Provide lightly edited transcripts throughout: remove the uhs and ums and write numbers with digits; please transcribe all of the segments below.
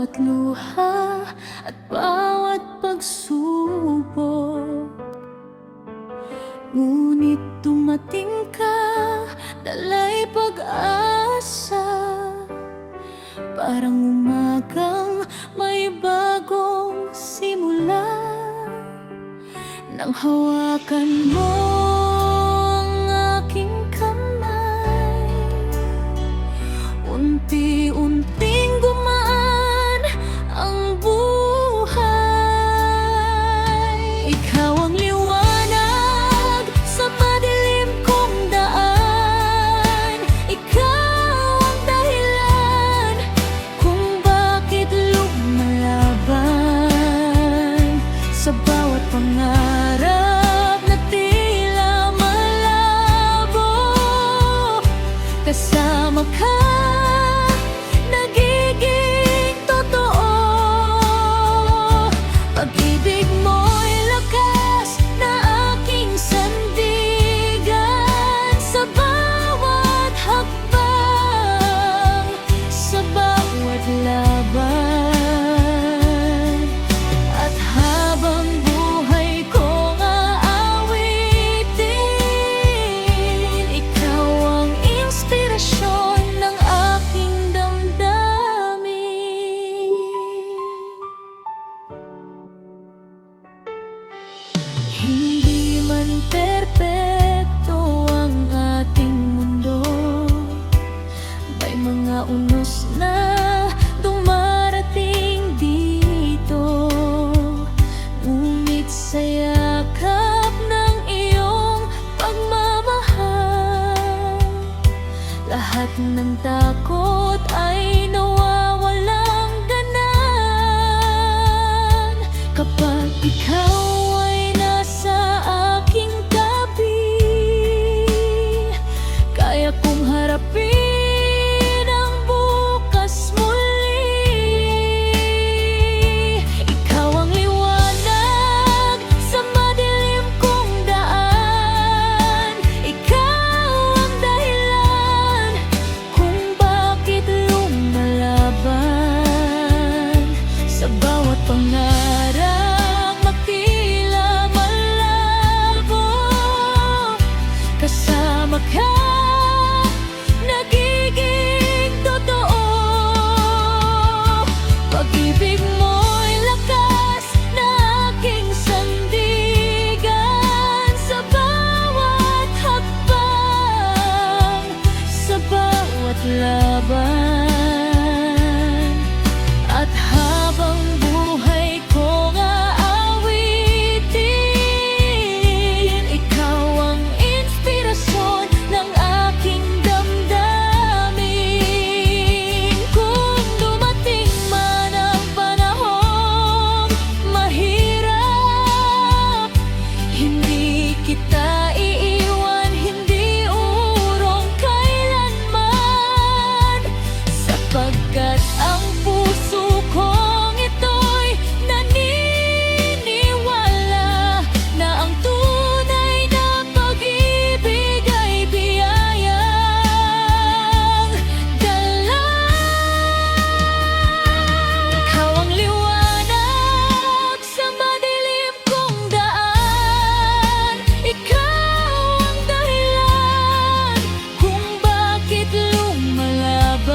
bawat luha at bawat pagsubok. Ngunit dumating ka, dala'y pag-asa, parang umagang may bagong simula. Nang hawakan mo ang aking kamay, unti-unting gumaan ang buhay. Ikaw ang liwanag sa madilim kong daan. Ikaw ang dahilan kung bakit lumalaban. Sa bawat pangarap na tila malabo, kasama ka, nagiging totoo. Pag-ibig mo'y lakas na aking sandigan. Sa bawat hakbang, sa bawat laban, at habang buhay kong aawitin, ikaw ang inspirasyon ng aking damdamin. Hindi man perpekto ang ating mundo, may mga unos na dumarating dito. Ngunit sa yakap ng iyong pagmamahal, lahat ng takot ay nawawalang ganan. Kapag ikaw ay nasa aking tabi, kaya kong harapin ang bukas muli. Ikaw ang liwanag sa madilim kong daan. Ikaw ang dahilan kung bakit lumalaban. Sa bawat pangarap na tila malabo, kasama ka, nagiging totoo. Pag-ibig mo'y lakas na aking sandigan. Sa bawat hakbang, sa bawat laban, at habang buhay kong aawitin, ikaw ang inspirasyon ng aking damdamin. Kung dumating man ang panahong mahirap, hindi kita iiwan, hindi urong kailanman, sapagkat ang puso kong ito'y naniniwala na ang tunay na pag-ibig ay biyayang dala. Ikaw ang liwanag sa madilim kong daan. Ikaw ang dahilan kung bakit lumalaban.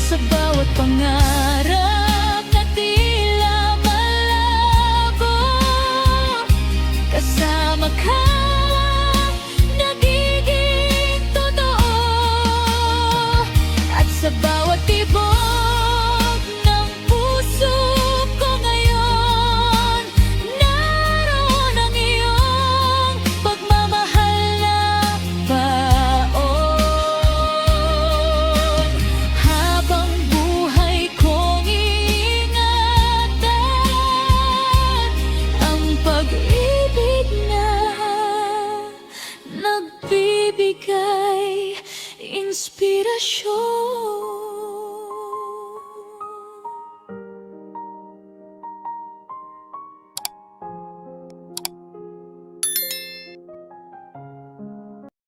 Sa bawat pangarap na tila malabo, kasama ka, nagiging totoo. At sa bawat tibok ng puso ko ngayon, naroon ang iyong pagmamahal na baon. Habang buhay kong iingatan ang pag-ibig na nagbibigay inspirasyon.